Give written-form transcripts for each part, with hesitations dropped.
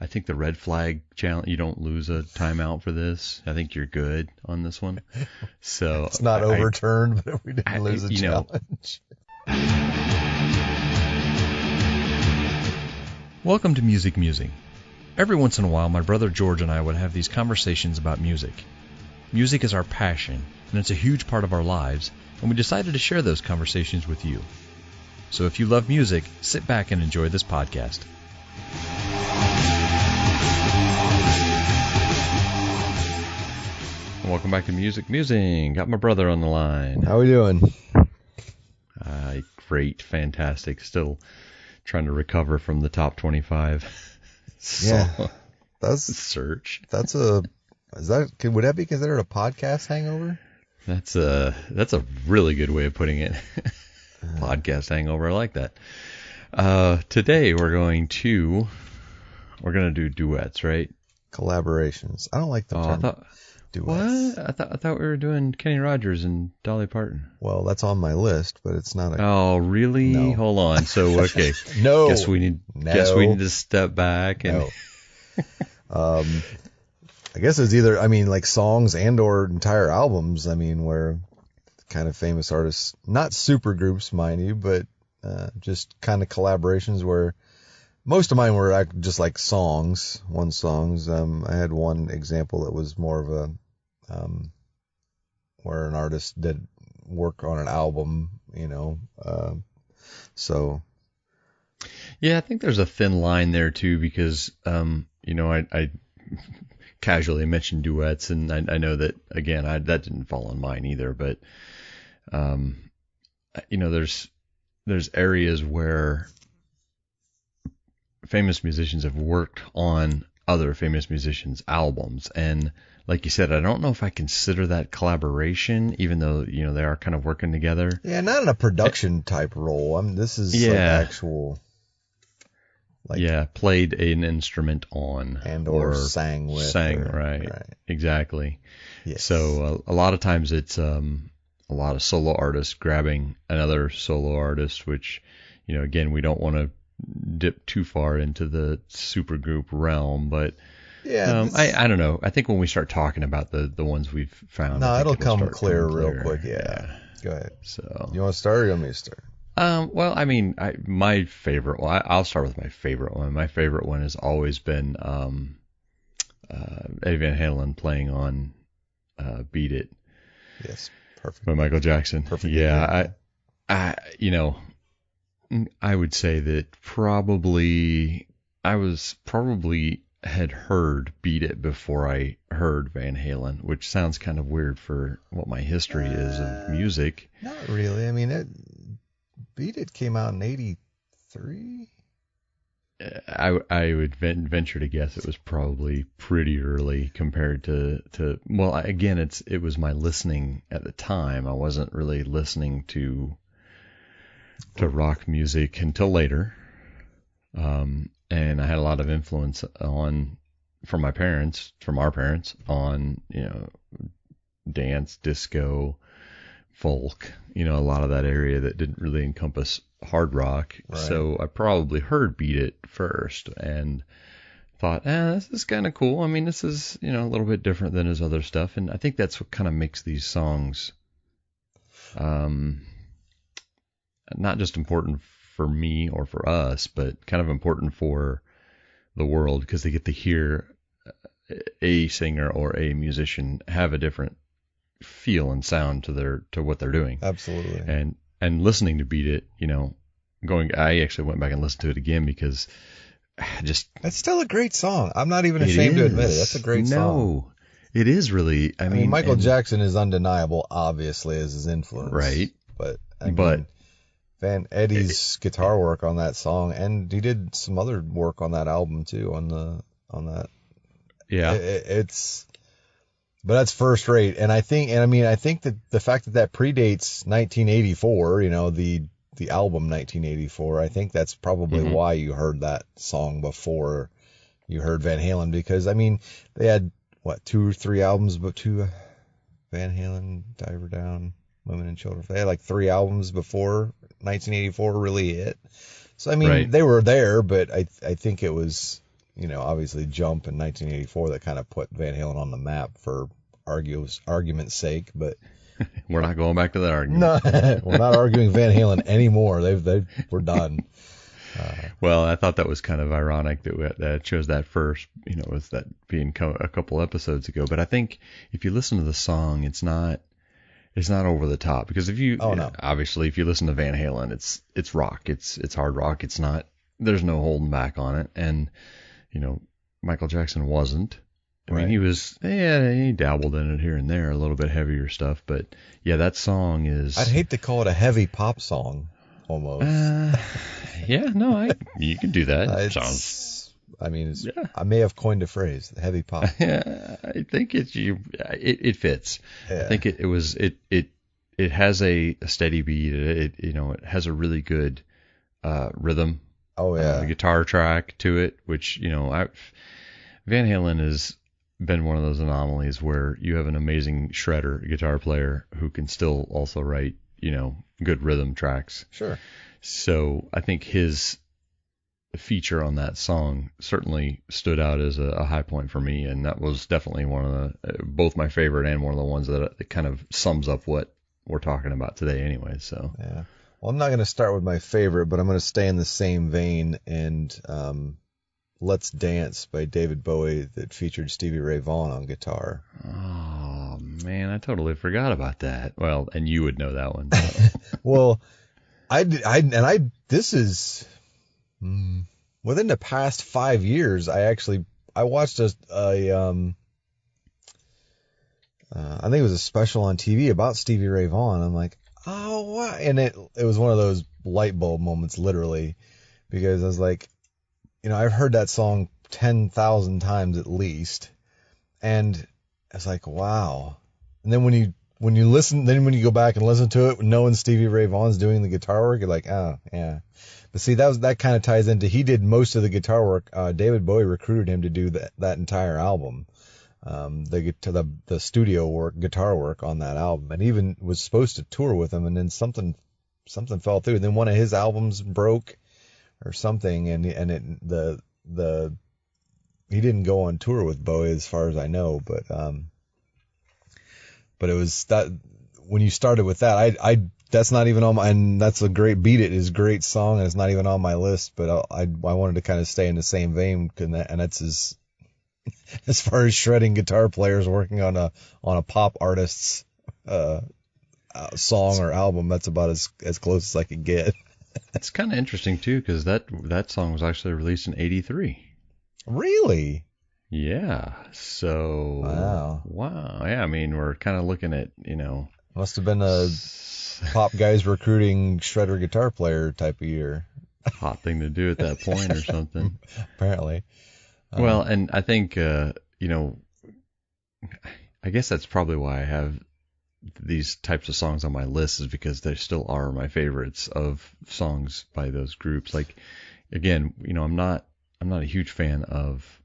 I think the red flag challenge, you don't lose a timeout for this. I think you're good on this one. So it's not overturned, but we didn't lose a challenge. Welcome to Musing. Every once in a while, my brother George and I would have these conversations about music. Music is our passion, and it's a huge part of our lives, and we decided to share those conversations with you. So if you love music, sit back and enjoy this podcast. Welcome back to Musing. Got my brother on the line. How we doing? Great, fantastic. Still trying to recover from the top 25. Yeah, that's search. Would that be considered a podcast hangover? That's a really good way of putting it. Podcast hangover. I like that. Today we're going to do duets, right? Collaborations. I don't like the term duets. What? I thought we were doing Kenny Rogers and Dolly Parton. Well, that's on my list, but it's not. Oh, really? No. Hold on. So okay. No. Guess we need to step back and. No. I guess it's either like songs and or entire albums. Where kind of famous artists, not super groups, mind you, but just kind of collaborations where most of mine were just like songs. I had one example that was more of a where an artist did work on an album, so. Yeah, I think there's a thin line there too, because I casually mentioned duets, and I know that again that didn't fall on mine either, but there's areas where famous musicians have worked on other famous musicians' albums, and like you said, I don't know if I consider that collaboration, even though they are kind of working together. Yeah, not in a production type role. This is like actual. Played an instrument on and or sang with. Right. Exactly. Yes. So a lot of times it's a lot of solo artists grabbing another solo artist, which again, we don't want to dip too far into the supergroup realm, but I don't know. I think when we start talking about the ones we've found, it'll come clear real quick. Yeah. Go ahead. So you want to start or you want me to start? Well, my favorite one, I'll start with my favorite one. My favorite one has always been Eddie Van Halen playing on Beat It. Yes, perfect. By Michael Jackson. Perfect. Yeah, I would say that I had heard Beat It before I heard Van Halen, which sounds kind of weird for what my history is of music. Not really. Beat It came out in 83? I would venture to guess it was probably pretty early compared to well, again, it was my listening at the time. I wasn't really listening to rock music until later. And I had a lot of influence from our parents on, dance, disco, folk, a lot of that area that didn't really encompass hard rock. Right. So I probably heard Beat It first and thought, this is kind of cool. This is, a little bit different than his other stuff. And I think that's what kind of makes these songs, not just important for me or for us, but kind of important for the world, because they get to hear a singer or a musician have a different feel and sound to what they're doing. Absolutely. And listening to Beat It, I actually went back and listened to it again because that's still a great song. I'm not even ashamed to admit it. That's a great song. No, it is really. Michael Jackson is undeniable, obviously, as his influence. Right. But Van Eddie's guitar work on that song, and he did some other work on that album too. On that. Yeah. But that's first rate, and I think that the fact that predates 1984, the album 1984, I think that's probably why you heard that song before you heard Van Halen, because they had 2 or 3 albums, but two Van Halen, Diver Down, Women and Children. They had like 3 albums before 1984 really hit. So right. They were there, but I think it was obviously Jump in 1984 that kind of put Van Halen on the map for argument's sake, but we're not going back to that argument. No, we're not arguing Van Halen anymore. We're done. Well, I thought that was kind of ironic that I chose that first, with that being a couple episodes ago. But I think if you listen to the song, it's not over the top, because obviously if you listen to Van Halen, it's rock, it's hard rock. It's not, there's no holding back on it. And, Michael Jackson wasn't. I mean, he dabbled in it here and there, a little bit heavier stuff. But yeah, that song is. I'd hate to call it a heavy pop song, almost. Yeah, no, you can do that. I may have coined a phrase, heavy pop. I think it fits. Yeah. I think it has a steady beat. It has a really good rhythm. Oh yeah. The guitar track to it, which Van Halen has been one of those anomalies where you have an amazing shredder guitar player who can still also write, good rhythm tracks. Sure. So I think his feature on that song certainly stood out as a high point for me, and that was definitely one of both my favorite and one of the ones that kind of sums up what we're talking about today anyway. So yeah. Well, I'm not going to start with my favorite, but I'm going to stay in the same vein, and Let's Dance by David Bowie that featured Stevie Ray Vaughan on guitar. Oh man, I totally forgot about that. Well, and you would know that one. Well, this is within the past 5 years. I watched I think it was a special on TV about Stevie Ray Vaughan. I'm like, oh, wow. And it was one of those light bulb moments, literally, because I was like, I've heard that song 10,000 times at least. And I was like, wow. And then when you listen, then when you go back and listen to it, knowing Stevie Ray Vaughan's doing the guitar work, you're like, oh, yeah. But see, that kind of ties into, he did most of the guitar work. David Bowie recruited him to do that entire album. The studio work, guitar work on that album, and even was supposed to tour with him, and then something fell through. And then one of his albums broke or something, and he didn't go on tour with Bowie as far as I know, but it was that when you started with that, that's not even on my, and that's a great Beat It is a great song, and it's not even on my list, but I wanted to kind of stay in the same vein, and that's as far as shredding guitar players working on a pop artist's song or album, that's about as close as I could get. It's kind of interesting too, because that song was actually released in '83. Really? Yeah. So wow. Yeah. I mean, we're kind of looking at must have been a pop guys recruiting shredder guitar player type of year. Hot thing to do at that point or something. Apparently. Well, and I think, I guess that's probably why I have these types of songs on my list, is because they still are my favorites of songs by those groups. Like, again, I'm not a huge fan of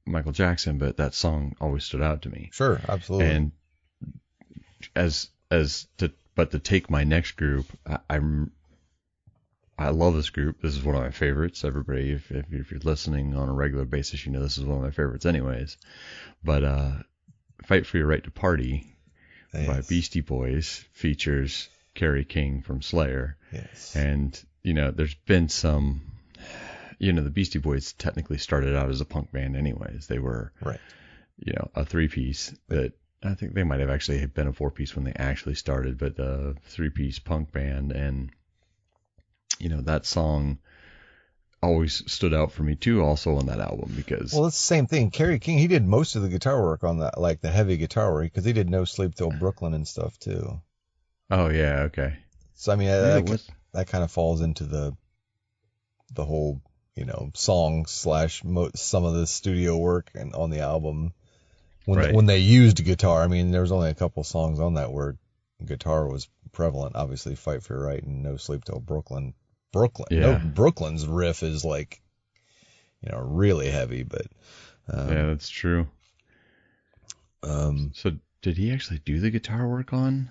Michael Jackson, but that song always stood out to me. Sure, absolutely. And but to take my next group, I love this group. This is one of my favorites. Everybody, if you're listening on a regular basis, this is one of my favorites anyways. But Fight for Your Right to Party by Beastie Boys features Kerry King from Slayer. Yes. And, there's been some, the Beastie Boys technically started out as a punk band anyways. They were, right. A three-piece that I think they might have actually been a four-piece when they actually started, but a three-piece punk band. And, that song always stood out for me too, also on that album, because. Well, it's the same thing. Kerry King, he did most of the guitar work on that, like the heavy guitar work, because he did No Sleep Till Brooklyn and stuff too. Oh yeah, okay. So I mean, that kind of falls into the whole, song / some of the studio work and on the album when they used guitar. I mean, there was only a couple songs on that where guitar was prevalent. Obviously, Fight for Your Right and No Sleep Till Brooklyn. Yeah. No, Brooklyn's riff is like, really heavy, but. Yeah, that's true. So did he actually do the guitar work on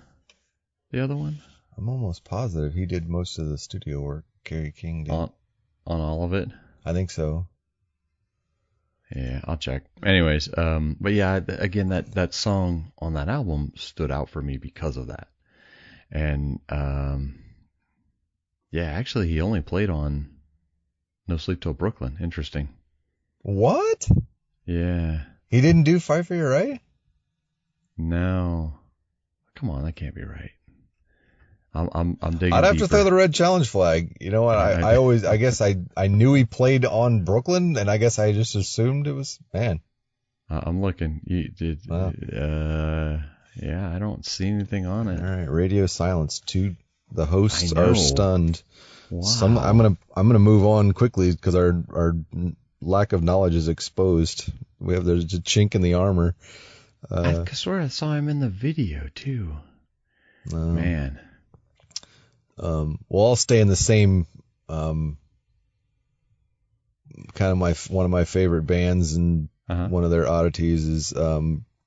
the other one? I'm almost positive he did most of the studio work. Kerry King did. On all of it? I think so. Yeah, I'll check. Anyways, but yeah, again, that song on that album stood out for me because of that. And yeah, actually, he only played on No Sleep Till Brooklyn. Interesting. What? Yeah. He didn't do Fight for Your Right? No. Come on, that can't be right. I'm digging I'd have deeper. to throw the red challenge flag. You know what? I guess I knew he played on Brooklyn, and I guess I just assumed it was, man. I'm looking. You did. Yeah, I don't see anything on it. All right, radio silence. The hosts are stunned. Wow. I'm gonna move on quickly because our lack of knowledge is exposed. There's a chink in the armor. I swear I saw him in the video too. Man. Well, I'll stay in the same kind of one of my favorite bands, and one of their oddities is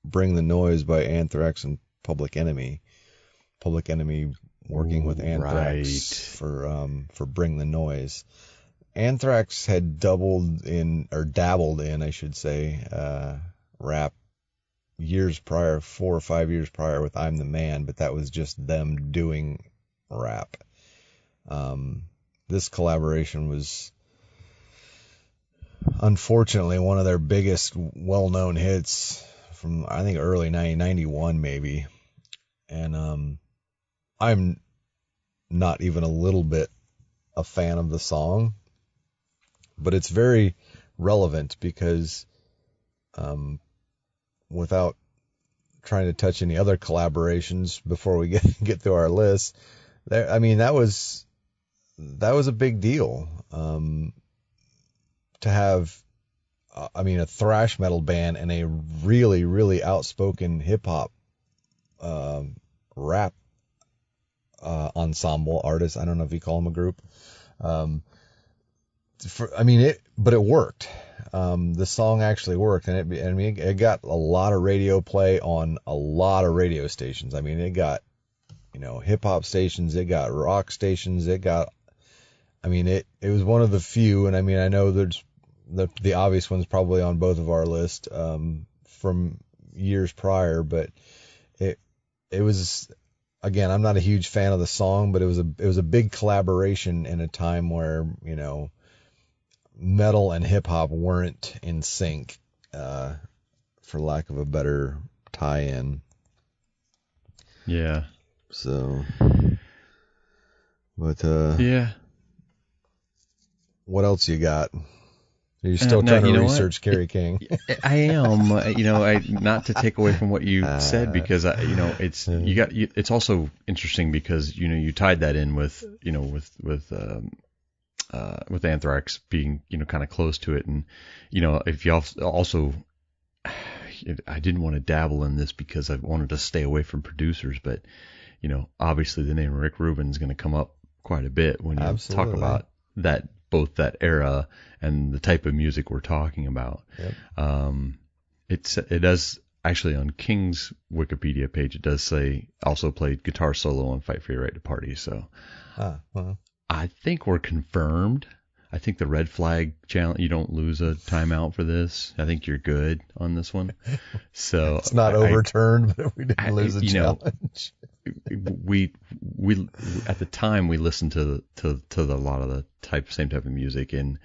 Bring the Noise by Anthrax and Public Enemy. Public Enemy working with Anthrax for Bring the Noise. Anthrax had dabbled in, I should say, rap years prior, 4 or 5 years prior with I'm the Man, but that was just them doing rap. This collaboration was unfortunately one of their biggest well-known hits from, I think, early 1991 maybe. And I'm not even a little bit a fan of the song, but it's very relevant because without trying to touch any other collaborations before we get through our list, that was a big deal. To have, a thrash metal band and a really, really outspoken hip hop rap ensemble artist. I don't know if you call them a group. But it worked. The song actually worked, and it got a lot of radio play on a lot of radio stations. It got, hip hop stations, it got rock stations, it was one of the few, and I know there's the obvious one's probably on both of our list from years prior, but it was, again, I'm not a huge fan of the song, but it was a big collaboration in a time where, metal and hip hop weren't in sync, for lack of a better tie-in. Yeah. So, but yeah. What else you got? Are you still trying to research Kerry King? I am. Not to take away from what you said, because it's also interesting because you tied that in with Anthrax being kind of close to it, and if you also, I didn't want to dabble in this because I wanted to stay away from producers, but obviously the name Rick Rubin is going to come up quite a bit when you talk about that, both that era and the type of music we're talking about. Yep. It does actually, on King's Wikipedia page, it does say also played guitar solo on Fight for Your Right to Party. So I think we're confirmed. I think the red flag challenge, you don't lose a timeout for this. I think you're good on this one. So it's not overturned, but we didn't lose a challenge. We at the time we listened to a lot of the same type of music, and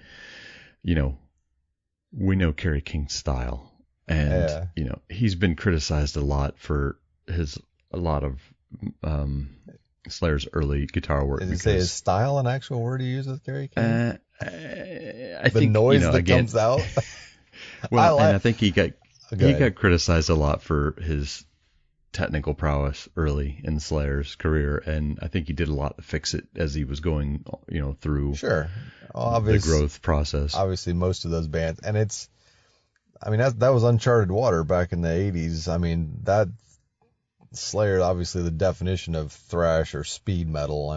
we know Kerry King's style, and he's been criticized a lot for a lot of Slayer's early guitar work. Did you say his style an actual word he uses with Kerry King? I think noise that comes out. Well, and I think he got criticized a lot for his technical prowess early in Slayer's career, and I think he did a lot to fix it as he was going, through the growth process. Obviously, most of those bands, and that was uncharted water back in the 80s. That Slayer, obviously the definition of thrash or speed metal.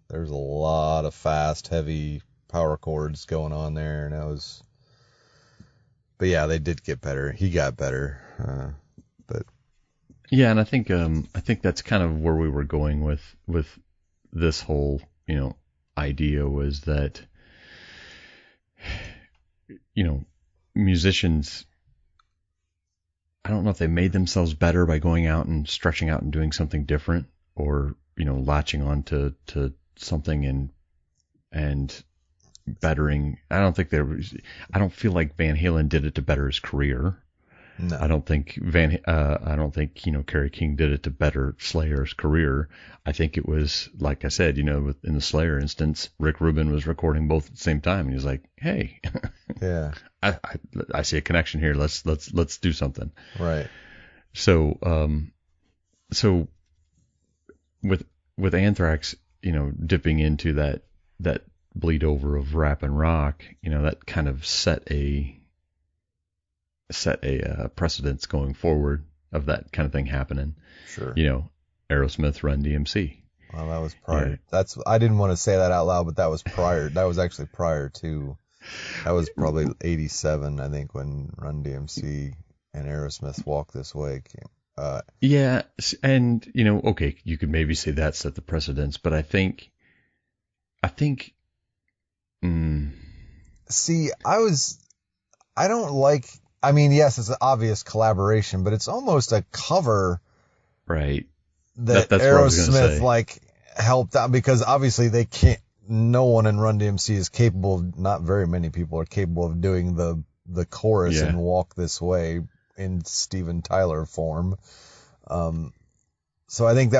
There's a lot of fast, heavy power chords going on there, and but yeah, they did get better. He got better, but. Yeah, and I think that's kind of where we were going with this whole idea, was that musicians, I don't know if they made themselves better by going out and stretching out and doing something different, or, latching on to something and bettering. I don't feel like Van Halen did it to better his career. No. I don't think Kerry King did it to better Slayer's career. I think it was, like I said, in the Slayer instance, Rick Rubin was recording both at the same time, and he was like, "Hey, yeah, I see a connection here. Let's do something." Right. So, with Anthrax, dipping into that bleed over of rap and rock, that kind of set a precedence going forward of that kind of thing happening. Sure. Aerosmith, Run DMC. Well, that was prior. Yeah. I didn't want to say that out loud, but that was prior. That was actually prior to. That was probably 87, I think, when Run DMC and Aerosmith Walk This Way came. Yeah, and okay, you could maybe say that set the precedence, but I think. See, I don't like. I mean, yes, it's an obvious collaboration, but it's almost a cover. Right. That's Aerosmith helped out, because obviously they can't. No one in Run DMC is capable of. Not very many people are capable of doing the chorus and Walk This Way in Steven Tyler form. So I think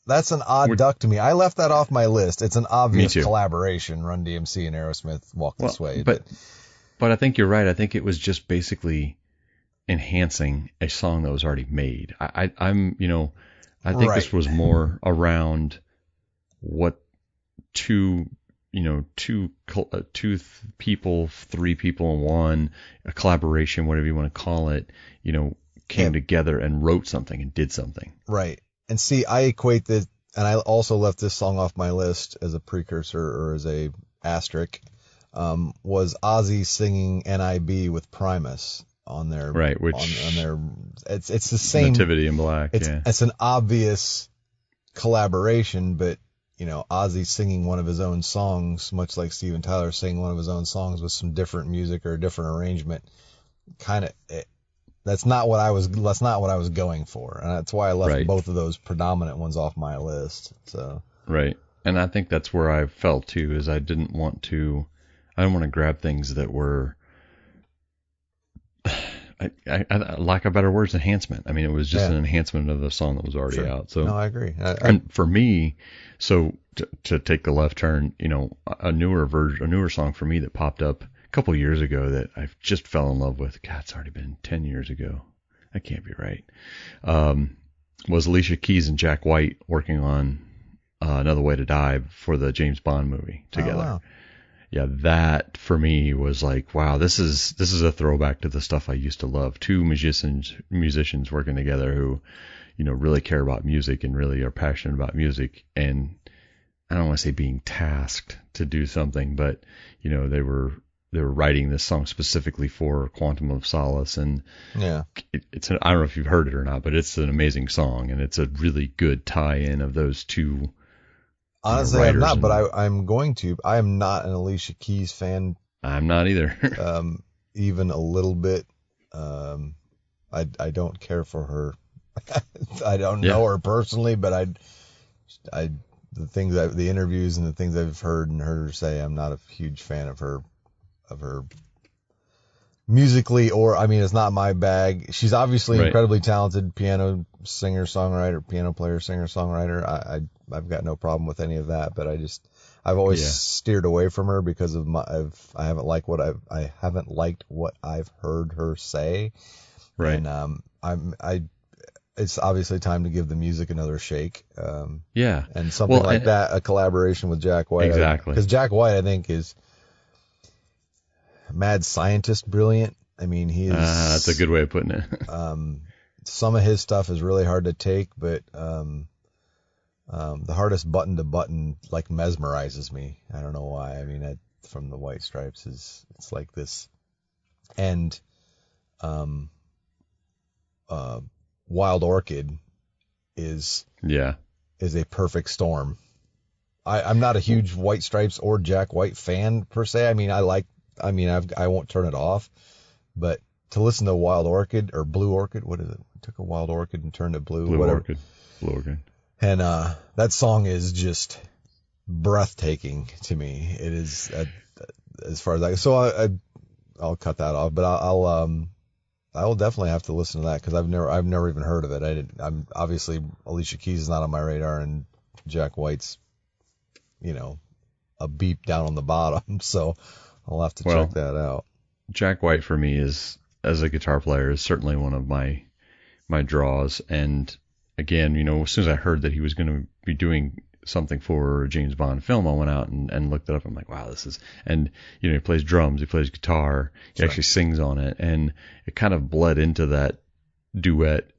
that's an odd duck to me. I left that off my list. It's an obvious collaboration, Run DMC and Aerosmith Walk This Way. But I think you're right. I think it was just basically enhancing a song that was already made. I think this was more around what two people, three people in one, a collaboration, whatever you want to call it, came together and wrote something and did something. Right. And see, I equate this, and I also left this song off my list as a precursor or as a asterisk, was Ozzy singing NIB with Primus on their, right, which on their, it's the same. Nativity in Black. It's an obvious collaboration, but Ozzy singing one of his own songs, much like Steven Tyler singing one of his own songs with some different music or a different arrangement, that's not what I was going for, and that's why I left both of those predominant ones off my list. So right, and I think that's where I fell too, is I didn't want to grab things that were, I lack of better words, enhancement. I mean, it was just an enhancement of the song that was already out. So no, I agree. And for me, so to take the left turn, a newer song for me that popped up a couple years ago that I just fell in love with. God, it's already been 10 years ago. That can't be right. Was Alicia Keys and Jack White working on Another Way to Die for the James Bond movie together. Oh, wow. Yeah, that for me was like, wow, this is a throwback to the stuff I used to love. Two musicians working together who, really care about music and really are passionate about music. And I don't want to say being tasked to do something, but they were writing this song specifically for Quantum of Solace, and I don't know if you've heard it or not, but it's an amazing song, and it's a really good tie-in of those two. Honestly, I'm not, but I'm going to. I am not an Alicia Keys fan. I'm not either. Even a little bit. I don't care for her. I don't know her personally, but the interviews and the things I've heard her say, I'm not a huge fan of her musically, or I mean, it's not my bag. She's obviously incredibly talented piano player, singer, songwriter. I've got no problem with any of that, but I've always steered away from her because of I haven't liked what I've heard her say. Right. And it's obviously time to give the music another shake. And something that, a collaboration with Jack White. Exactly. Because Jack White, I think, is mad scientist brilliant. I mean, he is. That's a good way of putting it. Some of his stuff is really hard to take, but the hardest button to button mesmerizes me. I don't know why. I mean, from the White Stripes it's like this, and Wild Orchid is a perfect storm. I'm not a huge White Stripes or Jack White fan per se. I mean, I like I mean, I won't turn it off, but to listen to Wild Orchid or Blue Orchid, what is it? Took a Wild Orchid and turned it blue. Blue whatever. Blue Orchid. And that song is just breathtaking to me. It is as far as so I'll cut that off, but I will definitely have to listen to that because I've never even heard of it. I'm obviously Alicia Keys is not on my radar, and Jack White's, a beep down on the bottom, so I'll have to check that out. Jack White for me is, as a guitar player, is certainly one of my draws. And again, as soon as I heard that he was going to be doing something for a James Bond film, I went out and looked it up. I'm like, wow, this is, and he plays drums, he plays guitar, he actually sings on it, and it kind of bled into that duet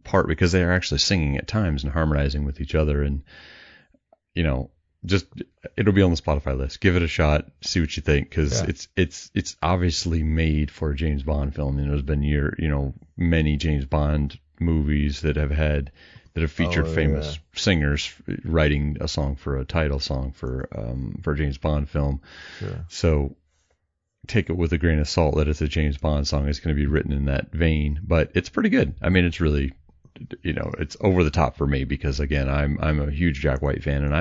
part because they are actually singing at times and harmonizing with each other. And just it'll be on the Spotify list. Give it a shot, see what you think, because it's obviously made for a James Bond film. There's been many James Bond movies that have featured famous singers writing a song for a title song for a James Bond film. Sure. So take it with a grain of salt that it's a James Bond song. It's going to be written in that vein, but it's pretty good. I mean, it's really, it's over the top for me because again, I'm a huge Jack White fan, and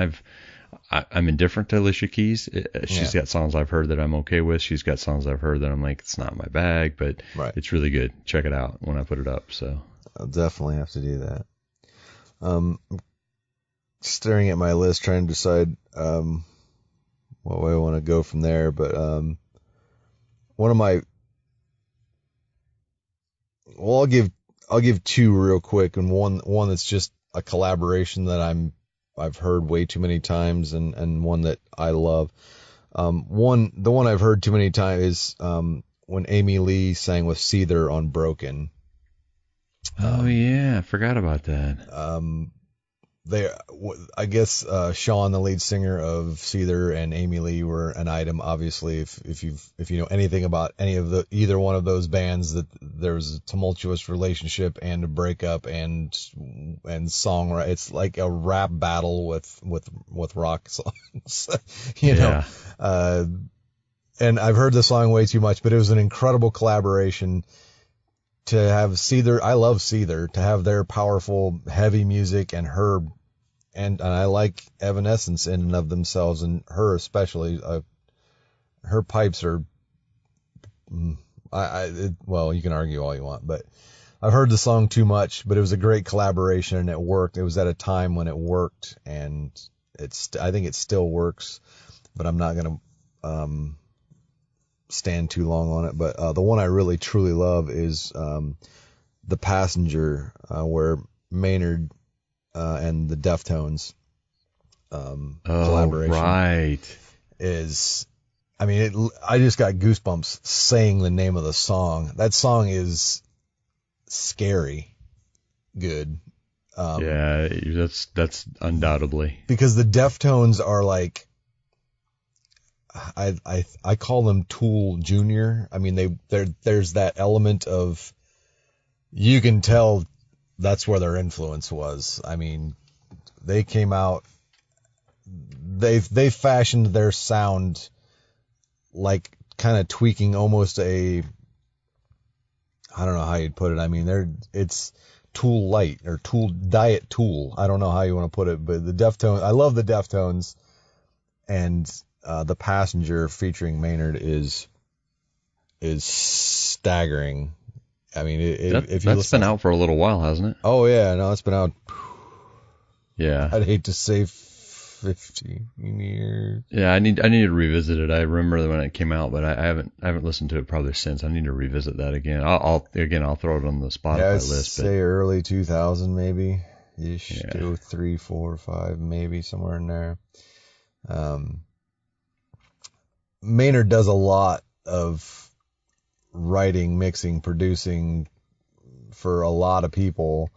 I'm indifferent to Alicia Keys. She's got songs I've heard that I'm okay with. She's got songs I've heard that I'm like, it's not my bag, but It's really good. Check it out when I put it up. So I'll definitely have to do that. Staring at my list, trying to decide what way I want to go from there. But I'll give two real quick, and one that's just a collaboration that I've heard way too many times, and one that I love. The one I've heard too many times is when Amy Lee sang with Seether on Broken. Oh yeah, I forgot about that. I guess Sean, the lead singer of Seether, and Amy Lee were an item. Obviously, if you know anything about either one of those bands, that there's a tumultuous relationship and a breakup and songwriting. It's like a rap battle with rock songs, know. And I've heard the song way too much, but it was an incredible collaboration. To have Seether, I love Seether, to have their powerful, heavy music and her, and I like Evanescence in and of themselves, and her especially. Her pipes are, well, you can argue all you want, but I've heard the song too much, but it was a great collaboration and it worked. It was at a time when it worked, and I think it still works, but I'm not going to, stand too long on it. But the one I really truly love is The Passenger, where Maynard and the Deftones collaboration is, I mean, I just got goosebumps saying the name of the song. That song is scary good. That's undoubtedly, because the Deftones are like, I call them Tool Junior. I mean, there's that element of, you can tell that's where their influence was. I mean, they came out, they fashioned their sound like kind of tweaking almost I don't know how you'd put it. I mean, it's Tool Light or Diet Tool. I don't know how you want to put it, but the Deftones, I love the Deftones, and The Passenger featuring Maynard is staggering. I mean, if you that's been out for a little while, hasn't it? Oh yeah, no, it's been out. Yeah, I'd hate to say 15 years. Yeah, I need to revisit it. I remember when it came out, but I haven't listened to it probably since. I need to revisit that again. I'll throw it on the Spotify list. Say early 2000 maybe ish, 2, 3, 4, 5, maybe somewhere in there. Maynard does a lot of writing, mixing, producing for a lot of people,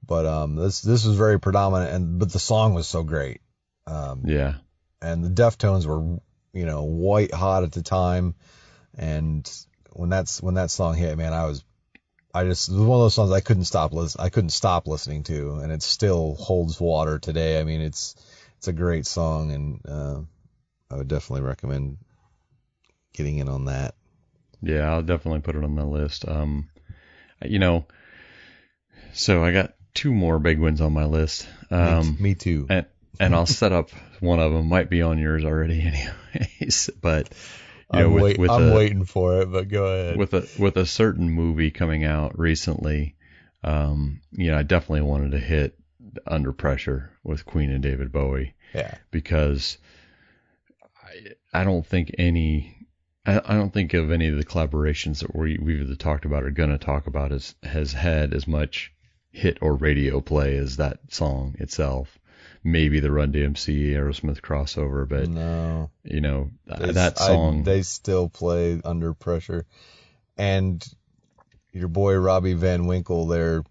but this was very predominant, but the song was so great. And the Deftones were, white hot at the time, and when that song hit, man, it was one of those songs I couldn't stop listening to, and it still holds water today. I mean, it's a great song, and I would definitely recommend getting in on that. Yeah, I'll definitely put it on the list. So I got 2 more big ones on my list. Me too. And I'll set up one of them. Might be on yours already, anyways. But I'm waiting for it. But go ahead. With a certain movie coming out recently, I definitely wanted to hit Under Pressure with Queen and David Bowie. Yeah. Because I don't think of any of the collaborations that we've either talked about or gonna talk about has had as much hit or radio play as that song itself. Maybe the Run DMC Aerosmith crossover, but no, that song they still play Under Pressure, and your boy Robbie Van Winkle there,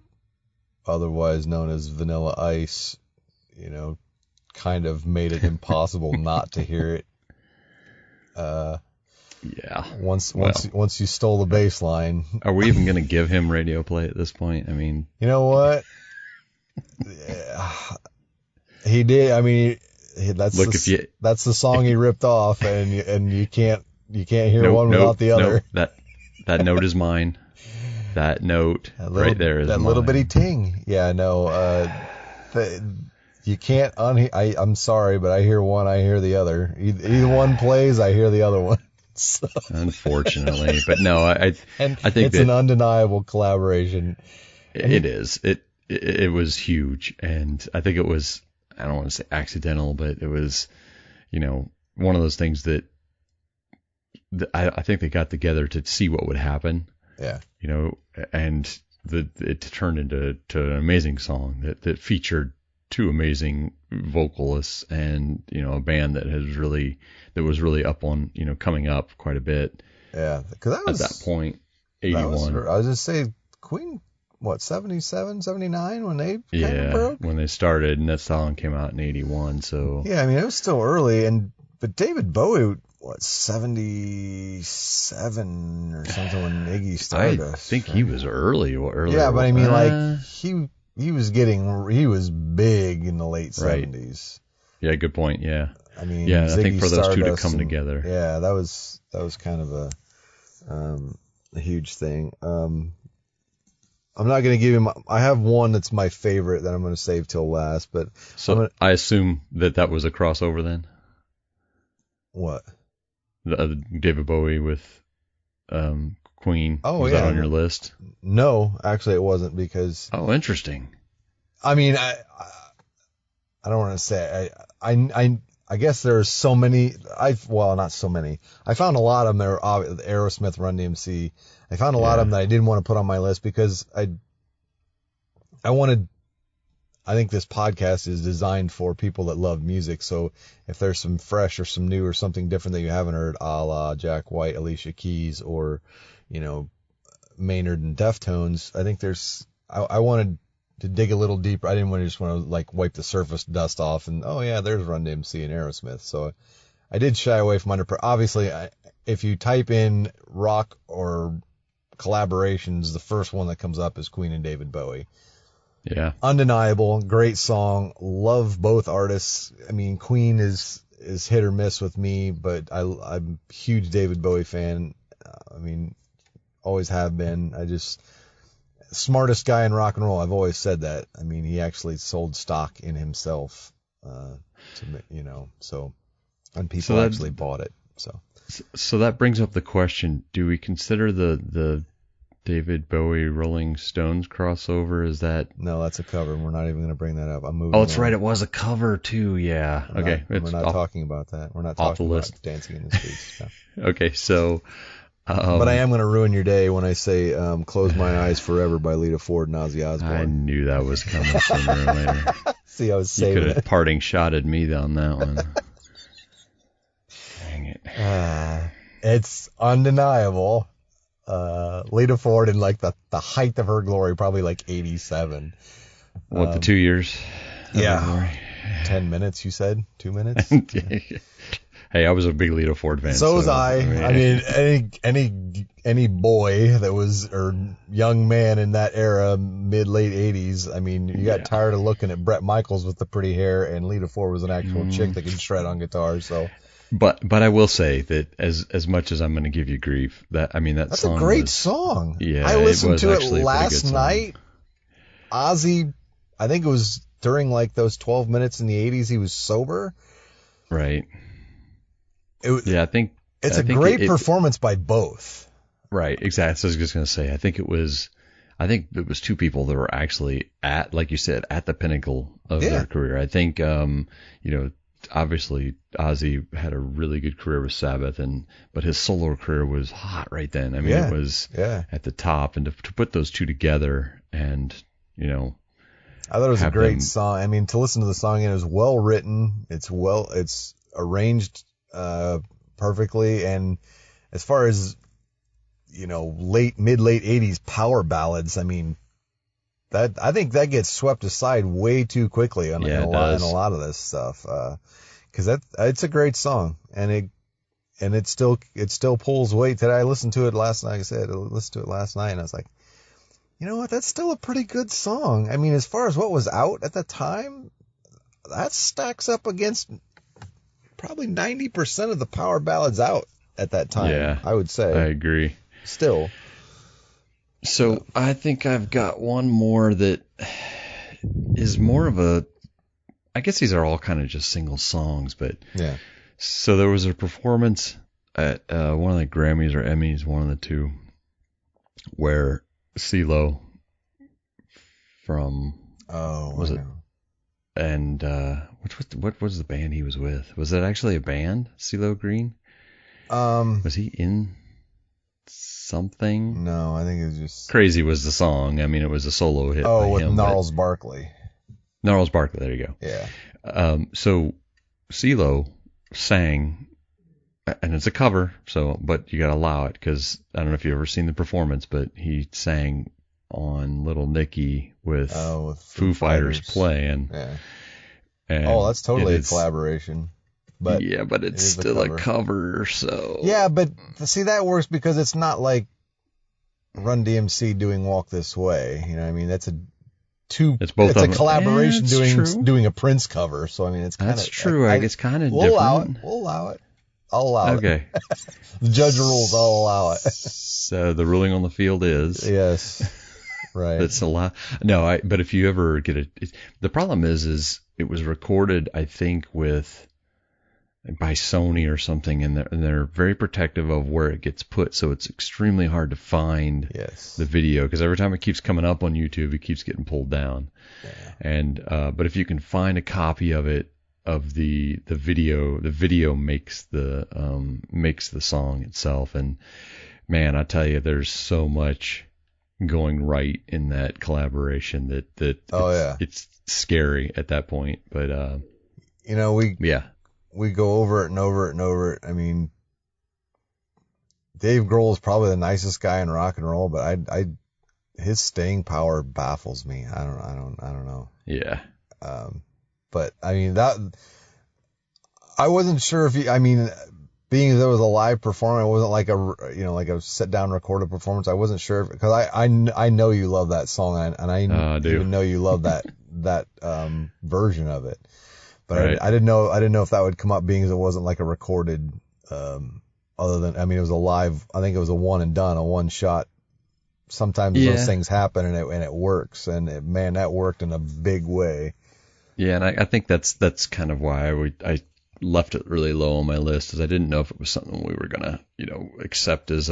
otherwise known as Vanilla Ice, kind of made it impossible not to hear it. Yeah. Once you stole the bass line. Are we even going to give him radio play at this point? I mean, you know what? He did. I mean, that's the song he ripped off, and you can't hear one without the other. That note is mine. That note right there is mine. That little bitty ting. Yeah, no. You can't I'm sorry, but I hear one, I hear the other. Either one plays, I hear the other one. So. Unfortunately, but no, I think it's an undeniable collaboration. It is. It was huge, and I think it was. I don't want to say accidental, but it was, one of those things that I think they got together to see what would happen. Yeah. And it turned into an amazing song that featured 2 amazing vocalists and, a band that was really up on, coming up quite a bit. Yeah. Because at that point, 81. I was just saying, Queen, 77, 79 when they kind of broke? When they started, and that song came out in 81, so. Yeah, I mean, it was still early, but David Bowie, 77 or something when Iggy started. I think he was early. Yeah, but I mean, he was big in the late 70s. Yeah, good point, yeah. I mean, yeah, Ziggy I think for those Stardust two to come together. Yeah, that was kind of a huge thing. I'm not going to give him. I have one that's my favorite that I'm going to save till last. But so I assume that was a crossover then. What? David Bowie with Queen. Oh, was that on your list? No, actually, it wasn't because. Oh, interesting. I mean, I don't want to say I guess there's so many. Not so many. I found a lot of them. There, Aerosmith, Run DMC. I found a lot of them that I didn't want to put on my list because I think this podcast is designed for people that love music. So if there's some fresh or some new or something different that you haven't heard, a la Jack White, Alicia Keys, or, Maynard and Deftones, I think I wanted to dig a little deeper. I didn't want to wipe the surface dust off and, oh yeah, there's Run DMC and Aerosmith. So I did shy away from obviously, if you type in rock or collaborations, the first one that comes up is Queen and David Bowie. Yeah. Undeniable, great song. Love both artists. I mean, Queen is hit or miss with me, but I'm a huge David Bowie fan. I mean, always have been. Smartest guy in rock and roll. I've always said that. I mean, he actually sold stock in himself, and people actually bought it. So that brings up the question: do we consider the David Bowie Rolling Stones crossover? Is that? No, that's a cover. We're not even going to bring that up. I'm moving. Oh, that's right. It was a cover too. Yeah. Okay. We're not talking about that. We're not talking about Dancing in the Streets. No. Okay. So. But I am going to ruin your day when I say Close My Eyes Forever by Lita Ford and Ozzy Osbourne. I knew that was coming sooner or later. See, I was saving You could have parting shotted me on that one. Dang it. It's undeniable. Lita Ford in the height of her glory, probably 87. What, the 2 years? Yeah. 10 minutes, you said? 2 minutes? Hey, I was a big Lita Ford fan. So was I. I mean, any boy that was, or young man in that era, mid-late 80s, I mean, you got tired of looking at Bret Michaels with the pretty hair, and Lita Ford was an actual chick that could shred on guitar, so. But I will say that as much as I'm going to give you grief, that That's song a great was, song. Yeah, I listened to it actually a pretty good last song. night. Ozzy, I think it was during like those 12 minutes in the 80s, he was sober. Right. I think it's a think great performance by both. Right, exactly. So I was just going to say, I think it was two people that were actually at, like you said, at the pinnacle of their career. I think, obviously Ozzy had a really good career with Sabbath, but his solo career was hot right then. It was at the top, and to put those two together, and I thought it was a great song. To listen to the song, it was well written. It's arranged perfectly, and as far as mid-late 80s power ballads, I think that gets swept aside way too quickly in a lot of this stuff. Because it's a great song, and it still pulls weight. Today I listened to it last night. Like I said, I listened to it last night, and I was like, you know what? That's still a pretty good song. As far as what was out at the time, that stacks up against probably 90% of the power ballads out at that time. Yeah, I would say. I agree. Still. So I think I've got one more that is more of a, I guess these are all kind of just single songs, but yeah. So there was a performance at one of the Grammys or Emmys, one of the two, where CeeLo from and what was the band he was with? Was it actually a band? CeeLo Green? Was he in something? No, I think it was just Crazy was the song. It was a solo hit. Oh, by with him, Gnarls Barkley. Gnarls Barkley, there you go. Yeah. So CeeLo sang, and it's a cover, but you got to allow it, because I don't know if you've ever seen the performance, but he sang on Little Nicky with Foo Fighters playing. Yeah. And that's totally a collaboration. But but it's still a cover, so. Yeah, but see, that works because it's not like Run DMC doing Walk This Way. That's it's a collaboration doing a Prince cover. So it's kind of, that's true. It's kind of different. We'll allow it. I'll allow it. Okay. The judge rules. I'll allow it. So the ruling on the field is yes, right. That's a lot. No, but if you ever get it, the problem is it was recorded, I think, by Sony or something, and they're very protective of where it gets put, so it's extremely hard to find the video, because every time it keeps coming up on YouTube, it keeps getting pulled down. Yeah. And but if you can find a copy of it, of the video makes the song itself, and man, I tell you, there's so much going right in that collaboration that it's scary at that point. But we go over it and over it and over it. Dave Grohl is probably the nicest guy in rock and roll, but his staying power baffles me. I don't know. Yeah. But that I wasn't sure if being that it was a live performance, it wasn't like a sit down recorded performance. I wasn't sure because I know you love that song, and I even know you love that version of it. But right. I didn't know if that would come up, being as it wasn't like a recorded, other than, it was a live, I think it was a one and done, a one shot. Sometimes those things happen and it works, and that worked in a big way. Yeah. And I think that's kind of why I left it really low on my list, is I didn't know if it was something we were going to, accept as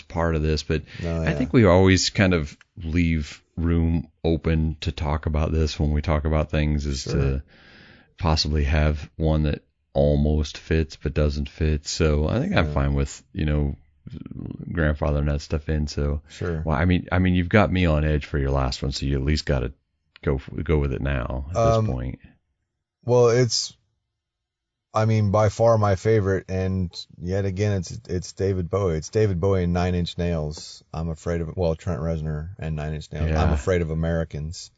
part of this, but I think we always kind of leave room open to talk about this when we talk about things, to possibly have one that almost fits but doesn't fit. So I think I'm fine with grandfathering that stuff in. So sure. Well, you've got me on edge for your last one, so you at least got to go with it now at this point. Well, it's by far my favorite, and yet again it's David Bowie. It's David Bowie and 9 Inch Nails. I'm afraid of Trent Reznor and 9 Inch Nails. Yeah. I'm Afraid of Americans.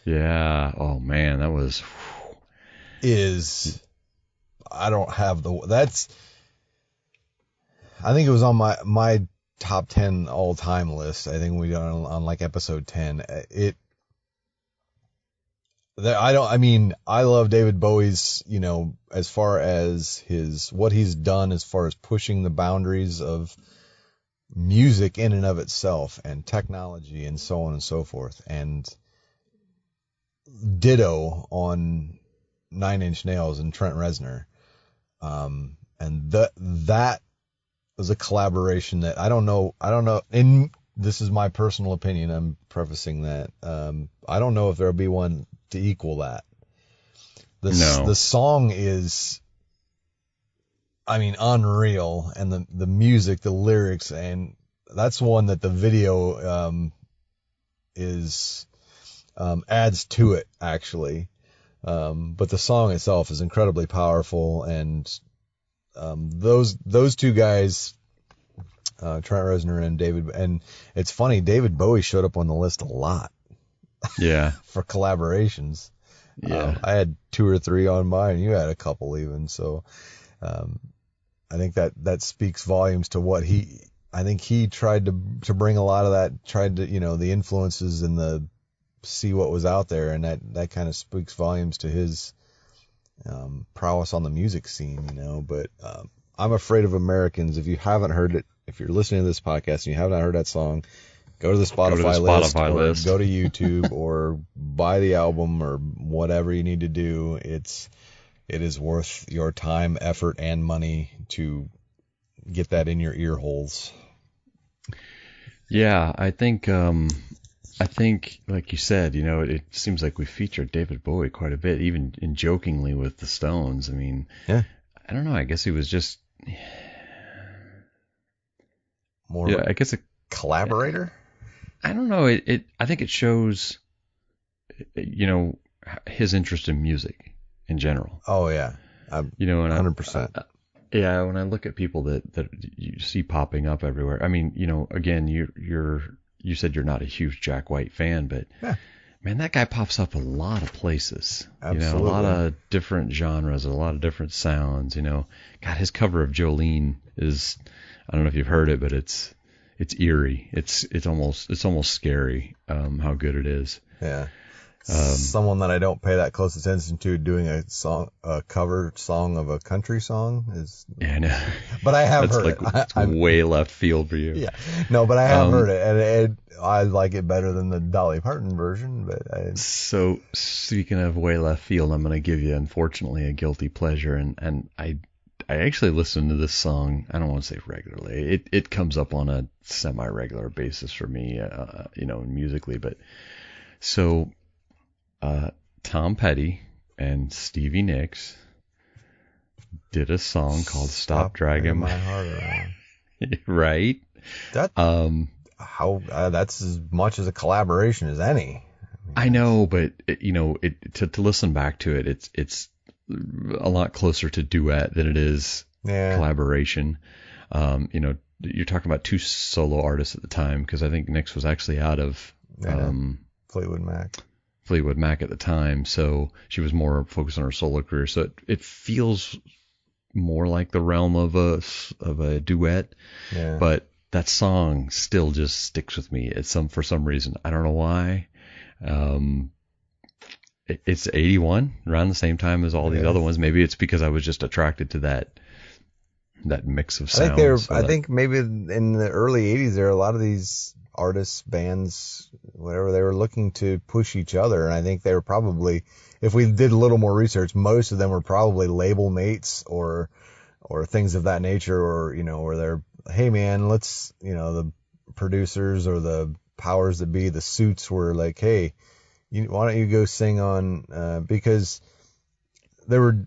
Yeah. Oh man, that was. I don't have I think it was on my top 10 all time list. I think we done on like episode 10. I love David Bowie's, as far as what he's done as far as pushing the boundaries of music in and of itself and technology and so on and so forth. And ditto on Nine Inch Nails and Trent Reznor. And that was a collaboration that I don't know. And this is my personal opinion. I'm prefacing that. I don't know if there'll be one to equal that. The song is, unreal, and the music, the lyrics, and that's one that the video is adds to it, actually. But the song itself is incredibly powerful, and those two guys, Trent Reznor and David, and it's funny, David Bowie showed up on the list a lot. Yeah. For collaborations. Yeah. I had 2 or 3 on mine. You had a couple even. So, I think that speaks volumes to what I think he tried to bring a lot of that, the influences and see what was out there. And that kind of speaks volumes to his, prowess on the music scene, but, I'm Afraid of Americans. If you haven't heard it, if you're listening to this podcast and you have not heard that song, go to the Spotify list, or go to YouTube, or buy the album, or whatever you need to do. It is worth your time, effort, and money to get that in your ear holes. Yeah, I think, like you said, it seems like we featured David Bowie quite a bit, even jokingly with the Stones. Yeah. I don't know. I guess he was just more. Yeah, I guess a collaborator. I don't know. I think it shows, his interest in music in general. Oh yeah, and 100%. Yeah, when I look at people that you see popping up everywhere, again, you said you're not a huge Jack White fan, but yeah, man, that guy pops up a lot of places. Absolutely. A lot of different genres, a lot of different sounds. God, his cover of Jolene is, I don't know if you've heard it, but it's eerie. It's almost scary how good it is. Yeah. Someone that I don't pay that close attention to doing a cover song of a country song is. Yeah, I know. But I have heard it. It's way left field for you. Yeah. No, but I have heard it, and I like it better than the Dolly Parton version. So speaking of way left field, I'm going to give you, unfortunately, a guilty pleasure, and I actually listen to this song. I don't want to say regularly. It comes up on a semi-regular basis for me, musically. But so, Tom Petty and Stevie Nicks did a song called "Stop Dragging My Heart Around." Right. That that's as much as a collaboration as any. I know, but to listen back to it, it's a lot closer to duet than it is collaboration. You're talking about 2 solo artists at the time, because I think Nicks was actually out of Fleetwood Mac at the time, so she was more focused on her solo career. So it feels more like the realm of a duet. Yeah. But that song still just sticks with me. For some reason, I don't know why. It's 81, around the same time as all these other ones. Maybe it's because I was just attracted to that mix of sounds. I think maybe in the early 80s, there were a lot of these artists, bands, whatever, they were looking to push each other. And I think they were probably, if we did a little more research, most of them were probably label mates or things of that nature, or, where they're, hey man, let's, the producers or the powers that be, the suits were like, hey, why don't you go sing on, because there were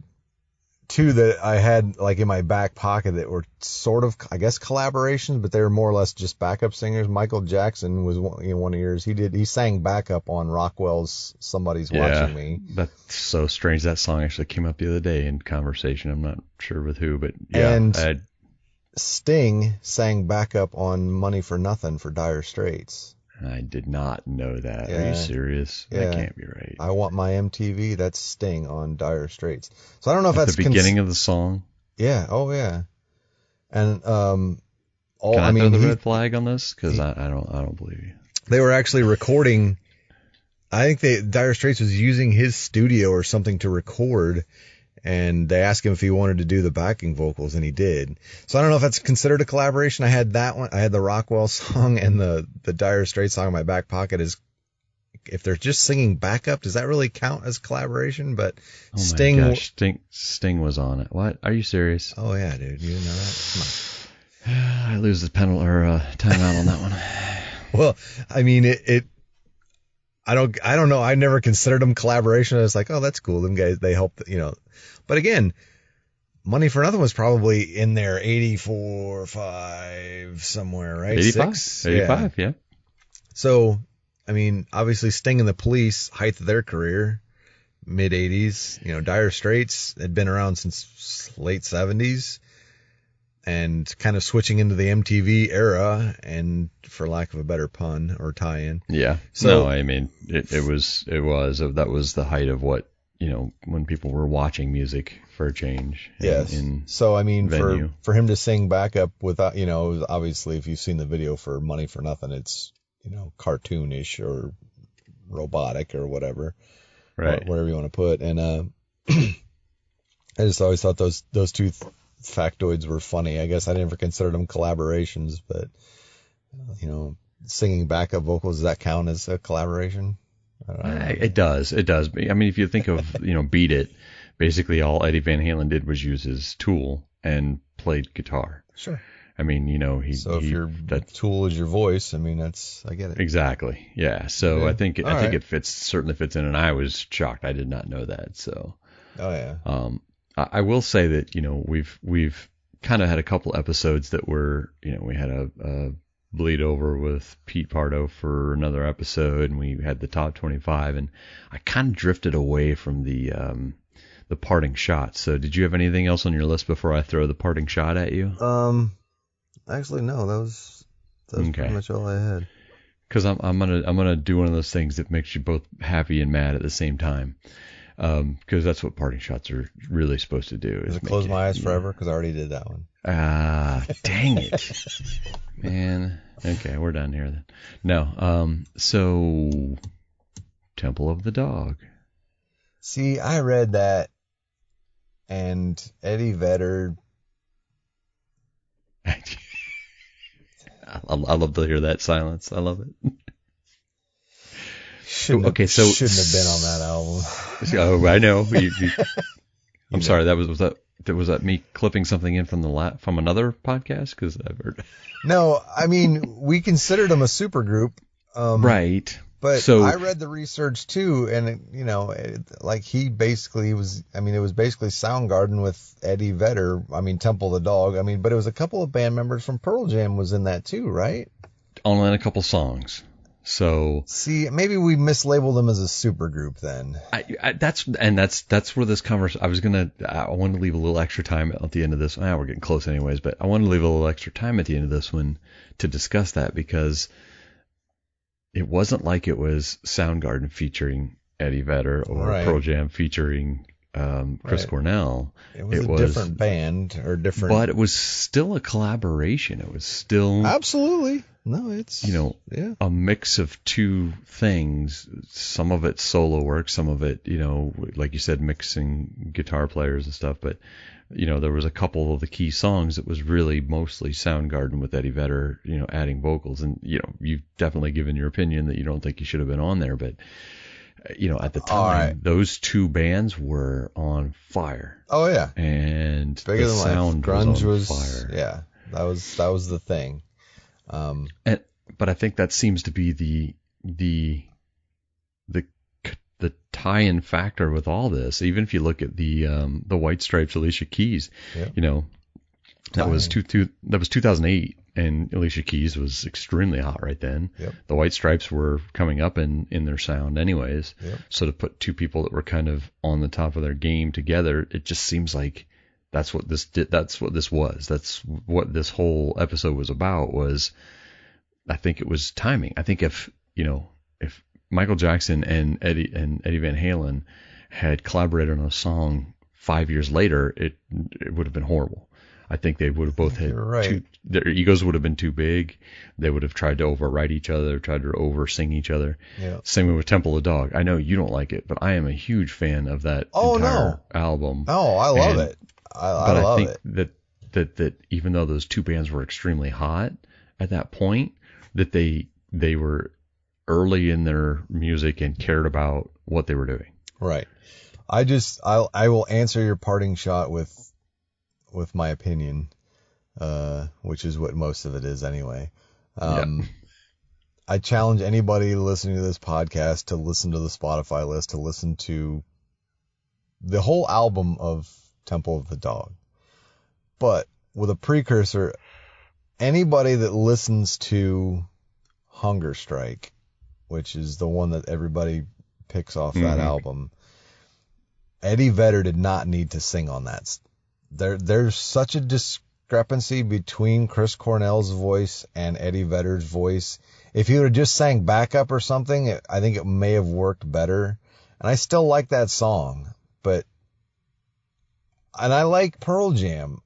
2 that I had like in my back pocket that were sort of, I guess, collaborations, but they were more or less just backup singers. Michael Jackson was one of yours. He sang backup on Rockwell's "Somebody's Watching Me." That's so strange. That song actually came up the other day in conversation. I'm not sure with who, but yeah. And Sting sang backup on "Money for Nothing" for Dire Straits. I did not know that. Yeah. Are you serious? Yeah. That can't be right. I Want My MTV. That's Sting on Dire Straits. So I don't know if that's the beginning of the song. Yeah. Oh yeah. And Can I throw the red flag on this? Because I don't believe you. They were actually recording I think Dire Straits was using his studio or something to record, and they asked him if he wanted to do the backing vocals, and he did. So I don't know if that's considered a collaboration. I had that one. I had the Rockwell song and the Dire Straits song in my back pocket. If they're just singing backup, does that really count as collaboration? But oh my gosh, Sting was on it. What? Are you serious? Oh yeah, dude. You didn't know that? Come on. I lose the timeout on that one. Well, I mean, I don't know. I never considered them collaboration. I was like, oh, that's cool. Them guys, they help, But again, Money for Nothing was probably in there 84, 5, somewhere, right? 85? 6? 85, yeah. So, I mean, obviously Sting and the Police, height of their career, mid 80s. Dire Straits had been around since late 70s. And kind of switching into the MTV era, and for lack of a better pun or tie-in. Yeah. So, no, I mean, that was the height of what, when people were watching music for a change. Yes. So, I mean, for him to sing backup without, obviously if you've seen the video for Money for Nothing, it's, cartoonish or robotic or whatever. Right. Whatever you want to put. And, I just always thought those two factoids were funny. I guess I never considered them collaborations, but singing backup vocals, does that count as a collaboration? It does. I mean, if you think of Beat It, basically all Eddie Van Halen did was use his tool and played guitar. Sure. I mean, if your tool is your voice, I mean, I get it. Exactly. Yeah. So yeah. I think it certainly fits in, and I was shocked. I did not know that. So. Oh yeah. I will say that, we've kind of had a couple episodes that were, we had a bleed over with Pete Pardo for another episode, and we had the top 25, and I kind of drifted away from the parting shot. So did you have anything else on your list before I throw the parting shot at you? Actually, no, that was okay. Pretty much all I had. Because I'm gonna do one of those things that makes you both happy and mad at the same time. Because that's what parting shots are really supposed to do. Is it close my eyes forever? Because I already did that one. Dang it, man. Okay, we're done here then. No. So Temple of the Dog. See, I read that, and Eddie Vedder. I love to hear that silence. I love it. Shouldn't have been on that album. Oh, I know. I'm sorry. Was that me clipping something in from another podcast? Because I've heard. No, I mean, we considered them a supergroup. Right. But I read the research too, and he basically was. I mean, it was basically Soundgarden with Eddie Vedder. I mean, Temple of the Dog. I mean, but it was a couple of band members from Pearl Jam was in that too, right? Only in a couple songs. So see, maybe we mislabeled them as a supergroup then. That's where this conversation. I wanted to leave a little extra time at the end of this. We're getting close anyways, but I wanted to leave a little extra time at the end of this one to discuss that, because it wasn't like it was Soundgarden featuring Eddie Vedder or Pearl Jam featuring Chris Cornell. It was a different band or different, but it was still a collaboration. It was still absolutely. No, it's a mix of two things. Some of it solo work, some of it, like you said, mixing guitar players and stuff. But there was a couple of the key songs that was really mostly Soundgarden with Eddie Vedder, adding vocals. And you've definitely given your opinion that you don't think he should have been on there, but at the time, those two bands were on fire. Oh yeah, and bigger the than sound life. Grunge was on fire. Yeah, that was the thing. But I think that seems to be the tie-in factor with all this. Even if you look at the White Stripes, Alicia Keys, that was 2008, and Alicia Keys was extremely hot right then. Yep. The White Stripes were coming up in their sound anyways. Yep. So to put two people that were kind of on the top of their game together, it just seems like that's what this did. That's what this was. That's what this whole episode was about. I think it was timing. I think if Michael Jackson and Eddie Van Halen had collaborated on a song 5 years later, it would have been horrible. I think they would have both had right. their egos would have been too big. They would have tried to overwrite each other, tried to over-sing each other. Yeah. Same way with Temple of Dog. I know you don't like it, but I am a huge fan of that entire album. Oh, I love it. I love it. That even though those two bands were extremely hot at that point, that they were early in their music and cared about what they were doing. Right. I will answer your parting shot with my opinion, which is what most of it is anyway. I challenge anybody listening to this podcast to listen to the Spotify list, to listen to the whole album of Temple of the Dog. But with a precursor, anybody that listens to Hunger Strike, which is the one that everybody picks off that album, Eddie Vedder did not need to sing on that. There's such a discrepancy between Chris Cornell's voice and Eddie Vedder's voice. If he would have just sang backup or something, I think it may have worked better. And I still like that song, and I like Pearl Jam.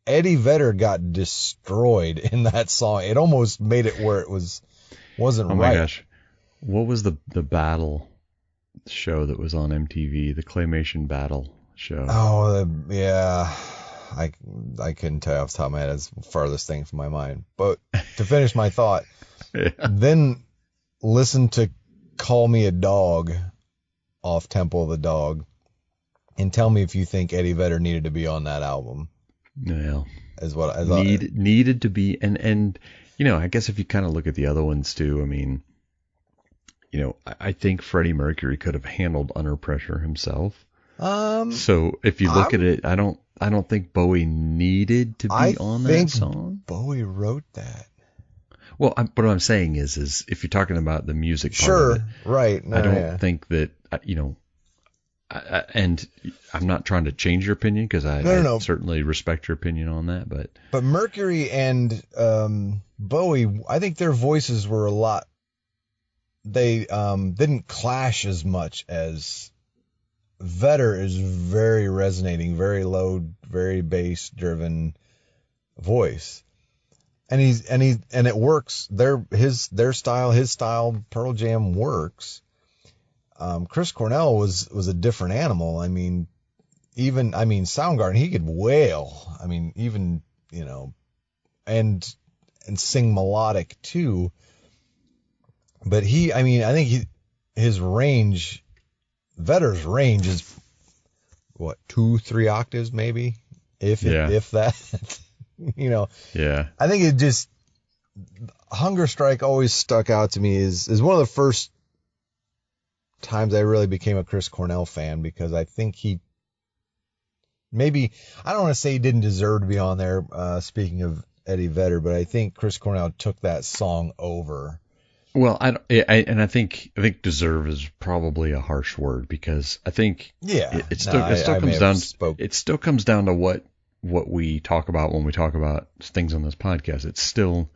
Eddie Vedder got destroyed in that song. It almost made it where it wasn't right. Oh my gosh. What was the battle show that was on MTV? The Claymation Battle show. Oh, yeah. I couldn't tell you off the top of my head. It's the farthest thing from my mind. But to finish my thought, then listen to Call Me a Dog off Temple of the Dog and tell me if you think Eddie Vedder needed to be on that album. No. Needed to be, and I guess if you kind of look at the other ones too, I mean, I think Freddie Mercury could have handled Under Pressure himself. So if you look at it, I don't think Bowie needed to be on that song. Bowie wrote that. Well, what I'm saying is if you're talking about the music part of it, right. No, I don't think that, and I'm not trying to change your opinion because I certainly respect your opinion on that, but Mercury and Bowie, I think their voices were a lot. They didn't clash as much as Vedder is. Very resonating, very low, very bass driven voice, and it works. His style, Pearl Jam works. Chris Cornell was a different animal. I mean, Soundgarden, he could wail. I mean, even, and sing melodic too. But I think his range, Vedder's range is what, 2-3 octaves maybe, if that. Yeah. I think it just, Hunger Strike always stuck out to me is one of the first times I really became a Chris Cornell fan, because I think I don't want to say he didn't deserve to be on there, speaking of Eddie Vedder, but I think Chris Cornell took that song over. Well, I think deserve is probably a harsh word, because I think it still comes down to what we talk about when we talk about things on this podcast. It's still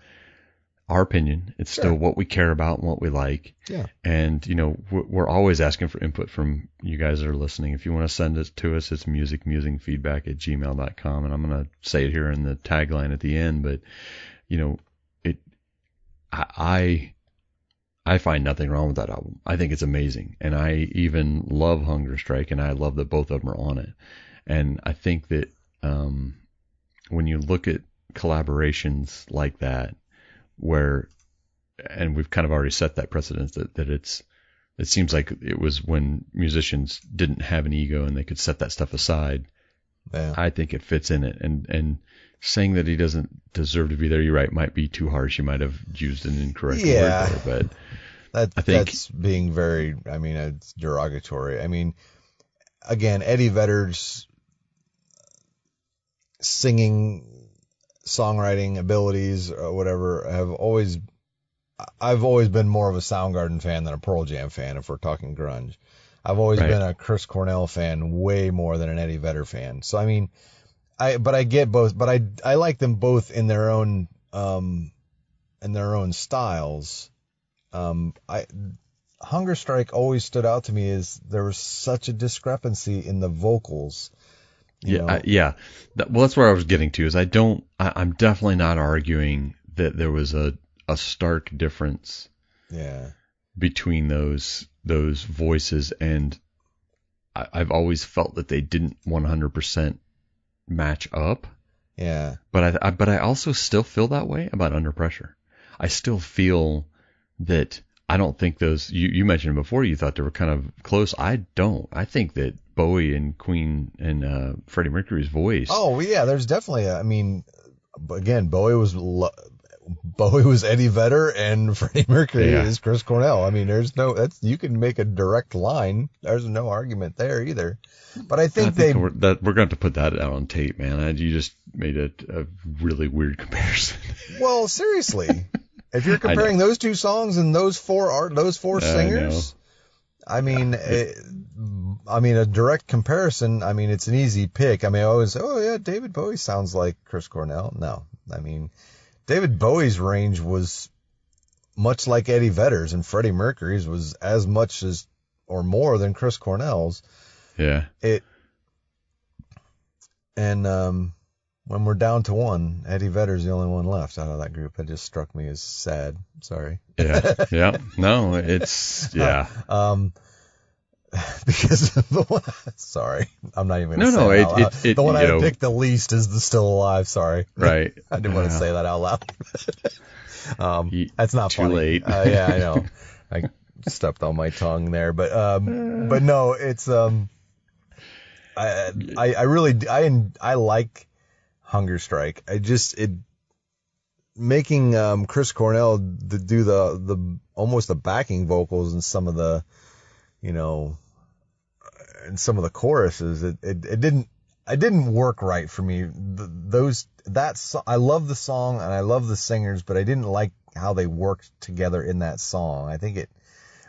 our opinion. It's still what we care about and what we like. Yeah. And, we're always asking for input from you guys that are listening. If you want to send it to us, it's musicmusingfeedback@gmail.com. And I'm going to say it here in the tagline at the end, but, I find nothing wrong with that album. I think it's amazing. And I even love Hunger Strike, and I love that both of them are on it. And I think that, when you look at collaborations like that, and we've kind of already set that precedent that it seems like it was when musicians didn't have an ego and they could set that stuff aside. Yeah. I think it fits in it, and saying that he doesn't deserve to be there, you're right, might be too harsh. You might have used an incorrect word there, but that's being very, it's derogatory. Again, Eddie Vedder's singing, songwriting abilities or whatever I've always been more of a Soundgarden fan than a Pearl Jam fan, if we're talking grunge. I've always been a Chris Cornell fan way more than an Eddie Vedder fan. So I get both, but I like them both in their own styles. Hunger Strike always stood out to me as there was such a discrepancy in the vocals. Yeah. Well, that's where I was getting to. Is I'm definitely not arguing that there was a stark difference. Yeah. Between those voices, and I've always felt that they didn't 100% match up. Yeah. But I also still feel that way about Under Pressure. I still feel that I don't think those, you mentioned before you thought they were kind of close. I don't. I think that Bowie and Queen and Freddie Mercury's voice. Oh, yeah, there's definitely again, Bowie was Eddie Vedder and Freddie Mercury is Chris Cornell. I mean, you can make a direct line. There's no argument there either. But I think we're going to have to put that out on tape, man. You just made a really weird comparison. Well, seriously, if you're comparing those two songs and those four singers, I mean, a direct comparison. I mean, it's an easy pick. I mean, I always, David Bowie sounds like Chris Cornell. No, I mean, David Bowie's range was much like Eddie Vedder's, and Freddie Mercury's was as much as or more than Chris Cornell's. Yeah. When we're down to one, Eddie Vedder's the only one left out of that group. That just struck me as sad. Sorry. Yeah. No, it's because of the one. Sorry, I'm not even going to say it. No, the one I picked the least is the Still Alive. Sorry. Right. I didn't want to say that out loud. That's not too funny. Late. Yeah, I know. I stepped on my tongue there, but no, it's I like Hunger Strike. Making Chris Cornell do the almost the backing vocals and some of the, and some of the choruses, it didn't work right for me. I love the song and I love the singers, but I didn't like how they worked together in that song.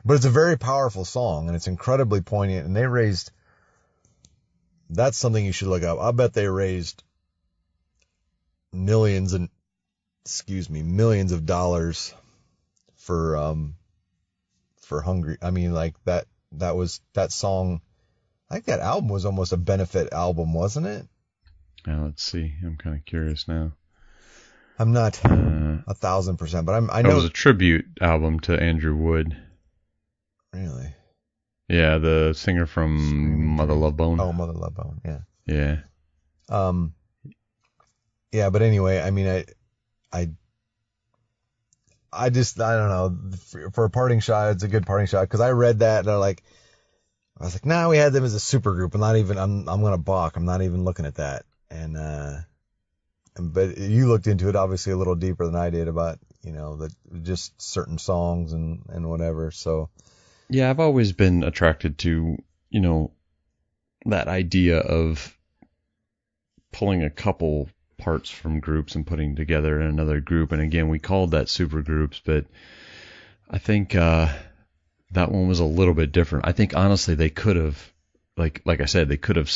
But it's a very powerful song and it's incredibly poignant, and that's something you should look up. I bet they raised millions of dollars for Hungry. I mean, like that song. I think that album was almost a benefit album, wasn't it? Now let's see. I'm kind of curious now. I'm not 1,000%, but I know it was a tribute album to Andrew Wood. Really? Yeah, the singer from Mother Love Bone. Oh, Mother Love Bone. Yeah. Yeah. Yeah, but anyway, I mean, I don't know. For a parting shot, it's a good parting shot, because I read that and I was like, nah, we had them as a super group. I'm gonna balk. I'm not even looking at that. But you looked into it obviously a little deeper than I did about, just certain songs and whatever. So. Yeah, I've always been attracted to, that idea of pulling a couple parts from groups and putting together in another group. And again, we called that super groups, but I think that one was a little bit different. I think honestly they could have, like I said, they could have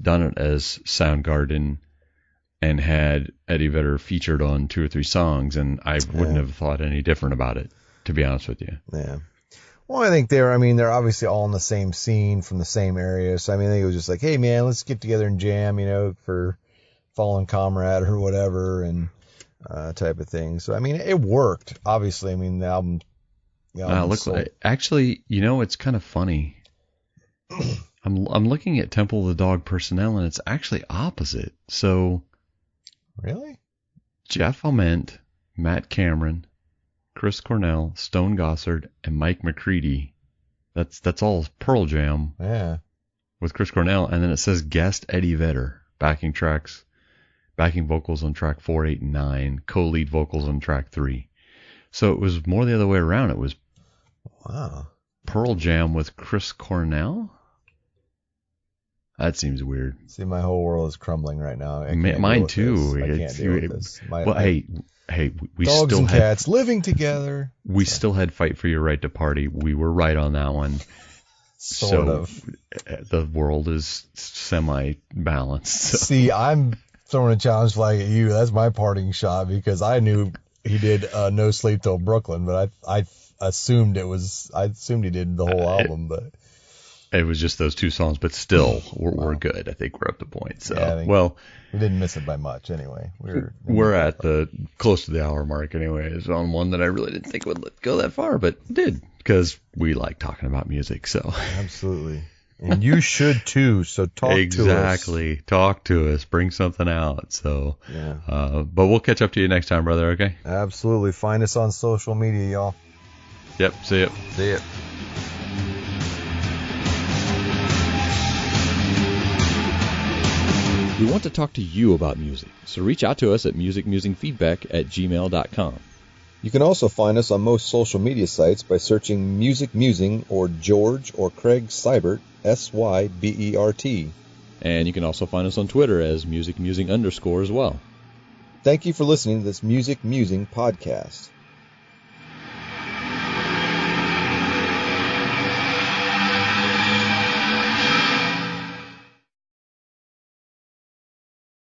done it as Soundgarden and had Eddie Vedder featured on 2 or 3 songs, and I wouldn't have thought any different about it, to be honest with you. Yeah. Well, I think they're obviously all in the same scene from the same area. So, I think it was just like, hey, man, let's get together and jam, for Fallen Comrade or whatever, and type of thing. So, it worked, obviously. The album. Actually, it's kind of funny. I'm looking at Temple of the Dog personnel, and it's actually opposite. So. Really? Jeff Ament, Matt Cameron, Chris Cornell, Stone Gossard, and Mike McCready. That's all Pearl Jam. Yeah. With Chris Cornell, and then it says guest Eddie Vedder, backing vocals on track 4, 8, and 9, co-lead vocals on track 3. So it was more the other way around. It was Pearl Jam with Chris Cornell. That seems weird. See, my whole world is crumbling right now. Mine too. I can't deal with this. Hey, we dogs still and had cats living together. We still had Fight for Your Right to Party. We were right on that one. Sort of. The world is semi-balanced. So. See, I'm throwing a challenge flag at you. That's my parting shot, because I knew he did No Sleep Till Brooklyn, but I assumed he did the whole album. But it was just those two songs, but still, we're good. I think we're up to point. So, well, we didn't miss it by much anyway. We're at the close to the hour mark anyways on one that I really didn't think would go that far, but did, because we like talking about music. So absolutely. And you should too. So talk to us. Exactly. Talk to us. Bring something out. So, but we'll catch up to you next time, brother. Okay. Absolutely. Find us on social media, y'all. Yep. See ya. See ya. We want to talk to you about music, so reach out to us at musicmusingfeedback@gmail.com. You can also find us on most social media sites by searching Music Musing or George or Craig Seibert, Sybert. And you can also find us on Twitter as musicmusing_ as well. Thank you for listening to this Music Musing podcast.